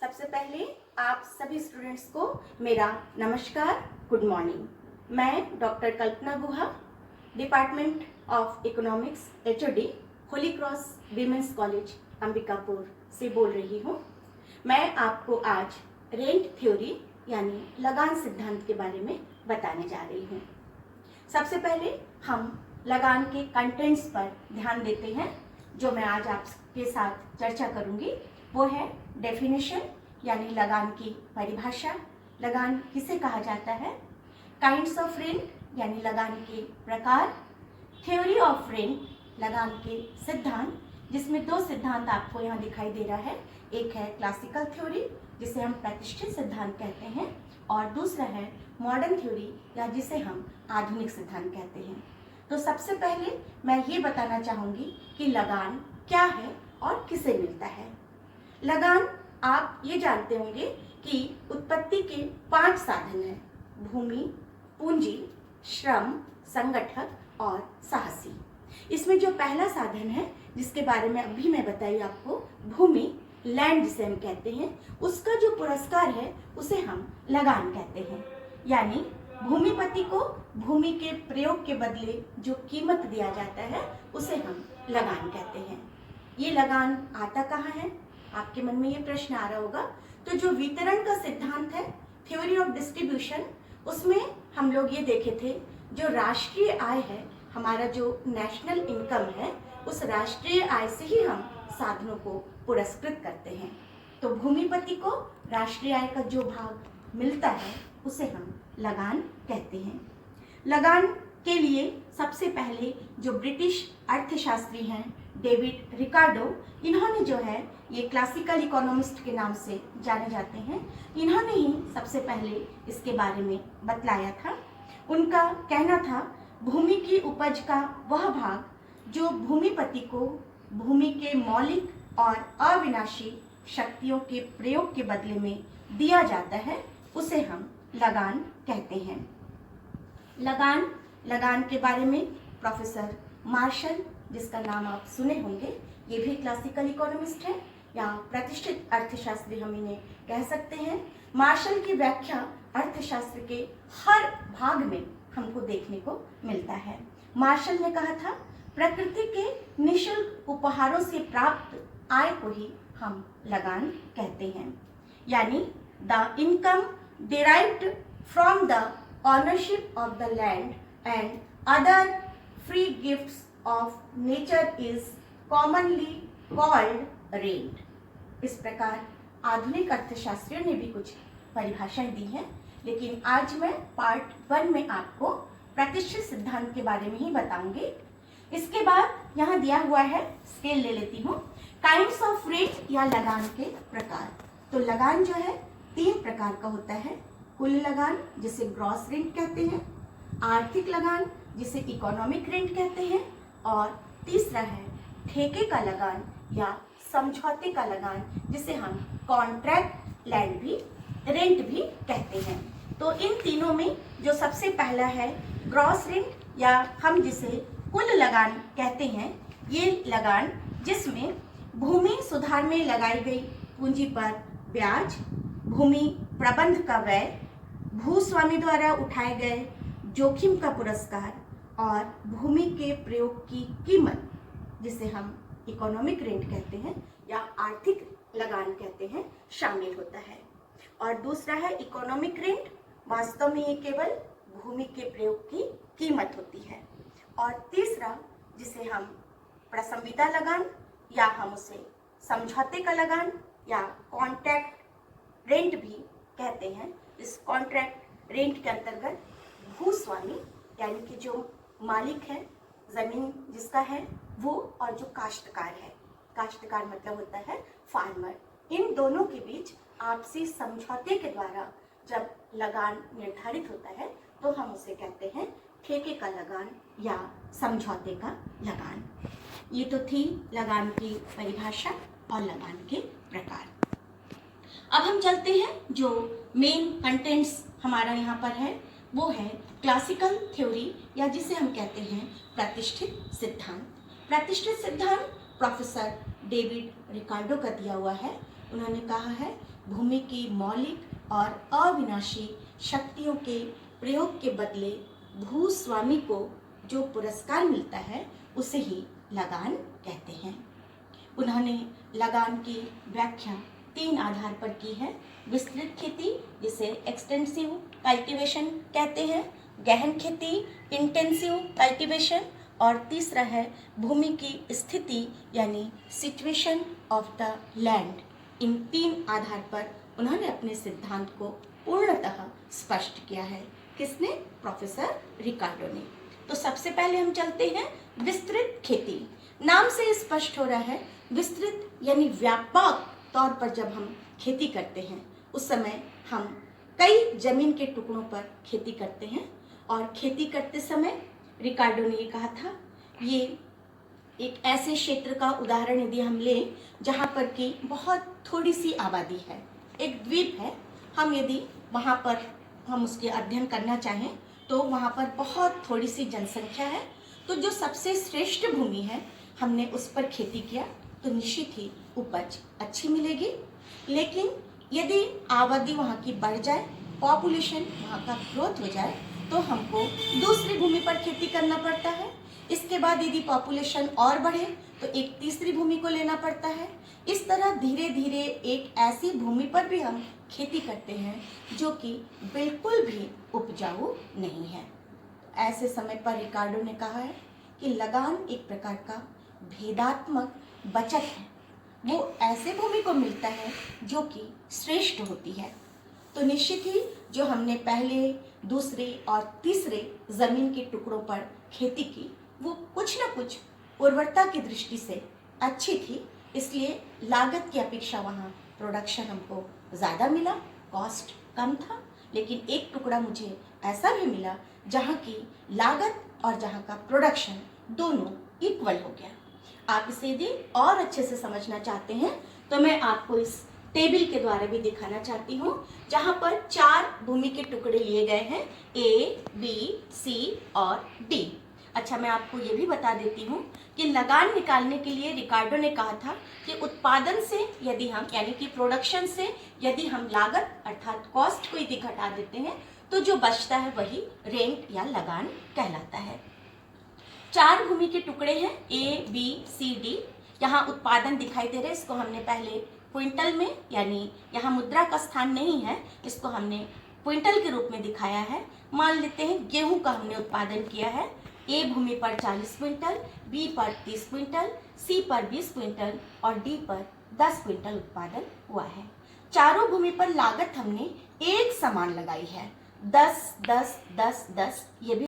सबसे पहले आप सभी स्टूडेंट्स को मेरा नमस्कार, गुड मॉर्निंग। मैं doctor Kalpana Guha, department of economics HOD, Holi cross women's college Ambikapur से बोल रही हूँ। मैं आपको आज रेंट थ्योरी यानी लगान सिद्धांत के बारे में बताने जा रही हूँ। सबसे पहले हम लगान के कंटेंट्स पर ध्यान देते हैं। जो मैं आज आपके साथ चर्चा करूँगी वो है डेफिनेशन यानी लगान की परिभाषा, लगान किसे कहा जाता है, काइंड्स ऑफ रेंट यानी लगान के प्रकार, थ्योरी ऑफ रेंट लगान के सिद्धांत, जिसमें दो सिद्धांत आपको यहाँ दिखाई दे रहा है। एक है क्लासिकल थ्योरी जिसे हम प्रतिष्ठित सिद्धांत कहते हैं और दूसरा है मॉडर्न थ्योरी या जिसे हम आधुनिक सिद्धांत कहते हैं। तो सबसे पहले मैं ये बताना चाहूँगी कि लगान क्या है और किसे मिलता है। लगान आप ये जानते होंगे कि उत्पत्ति के 5 साधन हैं: भूमि, पूंजी, श्रम, संगठक और साहसी। इसमें जो पहला साधन है जिसके बारे में अभी मैं बताई आपको, भूमि, लैंड जिसे हम कहते हैं, उसका जो पुरस्कार है उसे हम लगान कहते हैं। यानी भूमिपति को भूमि के प्रयोग के बदले जो कीमत दिया जाता है उसे हम लगान कहते हैं। ये लगान आता कहाँ है? आपके मन में ये प्रश्न आ रहा होगा। तो जो वितरण का सिद्धांत है, थ्योरी ऑफ डिस्ट्रीब्यूशन, उसमें हम लोग ये देखे थे जो राष्ट्रीय आय है, हमारा जो नेशनल इनकम है, उस राष्ट्रीय आय से ही हम साधनों को पुरस्कृत करते हैं। तो भूमिपति को राष्ट्रीय आय का जो भाग मिलता है उसे हम लगान कहते हैं। लगान के लिए सबसे पहले जो ब्रिटिश अर्थशास्त्री हैं डेविड रिकार्डो, इन्होंने जो है ये क्लासिकल इकोनॉमिस्ट के नाम से जाने जाते हैं, इन्होंने ही सबसे पहले इसके बारे में बतलाया था। उनका कहना था भूमि की उपज का वह भाग जो भूमिपति को भूमि के मौलिक और अविनाशी शक्तियों के प्रयोग के बदले में दिया जाता है उसे हम लगान कहते हैं। लगान के बारे में प्रोफेसर मार्शल, जिसका नाम आप सुने होंगे, ये भी क्लासिकल इकोनॉमिस्ट है या प्रतिष्ठित अर्थशास्त्री हम इन्हें कह सकते हैं। मार्शल की व्याख्या अर्थशास्त्र के हर भाग में हमको देखने को मिलता है। मार्शल ने कहा था प्रकृति के निःशुल्क उपहारों से प्राप्त आय को ही हम लगान कहते हैं। यानी the income derived from the ownership of the land and other free gifts of nature is commonly called rent। इस प्रकार आधुनिक अर्थशास्त्रियों ने भी कुछ परिभाषाएं दी हैं, लेकिन आज मैं पार्ट 1 में आपको प्रतिष्ठित सिद्धांत के बारे में ही बताऊंगी। इसके बाद यहाँ दिया हुआ है, स्केल ले लेती हूँ, काइंड्स ऑफ रेंट या लगान के प्रकार। तो लगान जो है 3 प्रकार का होता है: कुल लगान जिसे ग्रॉस रेंट कहते हैं, आर्थिक लगान जिसे इकोनॉमिक रेंट कहते हैं, और तीसरा है ठेके का लगान या समझौते का लगान जिसे हम कॉन्ट्रैक्ट लैंड भी रेंट भी कहते हैं। तो इन तीनों में जो सबसे पहला है ग्रॉस रेंट या हम जिसे कुल लगान कहते हैं, ये लगान जिसमें भूमि सुधार में लगाई गई पूंजी पर ब्याज, भूमि प्रबंध का व्यय, भूस्वामी द्वारा उठाए गए जोखिम का पुरस्कार और भूमि के प्रयोग की कीमत, जिसे हम इकोनॉमिक रेंट कहते हैं या आर्थिक लगान कहते हैं, शामिल होता है। और दूसरा है इकोनॉमिक रेंट, वास्तव में ये केवल भूमि के प्रयोग की कीमत होती है। और तीसरा जिसे हम प्रसंविदा लगान या हम उसे समझौते का लगान या कॉन्ट्रैक्ट रेंट भी कहते हैं। इस कॉन्ट्रैक्ट रेंट के अंतर्गत भूस्वामी यानी कि जो मालिक है, जमीन जिसका है वो, और जो काश्तकार है, काश्तकार मतलब होता है फार्मर, इन दोनों के बीच आपसी समझौते के द्वारा जब लगान निर्धारित होता है तो हम उसे कहते हैं ठेके का लगान या समझौते का लगान। ये तो थी लगान की परिभाषा और लगान के प्रकार। अब हम चलते हैं जो मेन कंटेंट्स हमारा यहाँ पर है, वो है क्लासिकल थ्योरी या जिसे हम कहते हैं प्रतिष्ठित सिद्धांत। प्रतिष्ठित सिद्धांत प्रोफेसर डेविड रिकार्डो का दिया हुआ है। उन्होंने कहा है भूमि की मौलिक और अविनाशी शक्तियों के प्रयोग के बदले भूस्वामी को जो पुरस्कार मिलता है उसे ही लगान कहते हैं। उन्होंने लगान की व्याख्या 3 आधार पर की है। विस्तृत खेती जिसे एक्सटेंसिव कल्टीवेशन कहते हैं, गहन खेती इंटेंसिव कल्टीवेशन, और तीसरा है भूमि की स्थिति यानी सिचुएशन ऑफ द लैंड। इन 3 आधार पर उन्होंने अपने सिद्धांत को पूर्णतः स्पष्ट किया है। किसने? प्रोफेसर रिकार्डो ने। तो सबसे पहले हम चलते हैं विस्तृत खेती। नाम से स्पष्ट हो रहा है विस्तृत यानी व्यापक तौर पर जब हम खेती करते हैं उस समय हम कई जमीन के टुकड़ों पर खेती करते हैं। और खेती करते समय रिकार्डो ने ये कहा था, ये एक ऐसे क्षेत्र का उदाहरण यदि हम लें जहाँ पर कि बहुत थोड़ी सी आबादी है, एक द्वीप है, हम यदि वहाँ पर हम उसके अध्ययन करना चाहें तो वहाँ पर बहुत थोड़ी सी जनसंख्या है, तो जो सबसे श्रेष्ठ भूमि है हमने उस पर खेती किया तो निश्चित ही उपज अच्छी मिलेगी। लेकिन यदि आबादी वहाँ की बढ़ जाए, पॉपुलेशन वहाँ का ग्रोथ हो जाए, तो हमको दूसरी भूमि पर खेती करना पड़ता है। इसके बाद यदि पॉपुलेशन और बढ़े तो एक तीसरी भूमि को लेना पड़ता है। इस तरह धीरे धीरे एक ऐसी भूमि पर भी हम खेती करते हैं जो कि बिल्कुल भी उपजाऊ नहीं है। ऐसे समय पर रिकार्डो ने कहा है कि लगान एक प्रकार का भेदात्मक बचत है, वो ऐसे भूमि को मिलता है जो कि श्रेष्ठ होती है। तो निश्चित ही जो हमने पहले, दूसरे और तीसरे जमीन के टुकड़ों पर खेती की वो कुछ न कुछ उर्वरता की दृष्टि से अच्छी थी, इसलिए लागत की अपेक्षा वहाँ प्रोडक्शन हमको ज़्यादा मिला, कॉस्ट कम था। लेकिन एक टुकड़ा मुझे ऐसा भी मिला जहाँ की लागत और जहाँ का प्रोडक्शन दोनों इक्वल हो गया। आप इसे यदि और अच्छे से समझना चाहते हैं तो मैं आपको इस टेबल के द्वारा भी दिखाना चाहती हूँ, जहाँ पर 4 भूमि के टुकड़े लिए गए हैं, A, B, C और D। अच्छा, मैं आपको ये भी बता देती हूँ कि लगान निकालने के लिए रिकार्डो ने कहा था कि उत्पादन से यदि हम यानी कि प्रोडक्शन से यदि हम लागत अर्थात कॉस्ट को यदि घटा देते हैं तो जो बचता है वही रेंट या लगान कहलाता है। 4 भूमि के टुकड़े हैं A, B, C, D। यहाँ उत्पादन दिखाई दे रहे हैं, इसको हमने पहले क्विंटल में, यानी यहाँ मुद्रा का स्थान नहीं है, इसको हमने क्विंटल के रूप में दिखाया है। मान लेते हैं गेहूं का हमने उत्पादन किया है। A भूमि पर 40 क्विंटल, B पर 30 क्विंटल, C पर 20 क्विंटल और D पर 10 क्विंटल उत्पादन हुआ है। चारों भूमि पर लागत हमने एक समान लगाई है, 10, 10, 10, 10। ये भी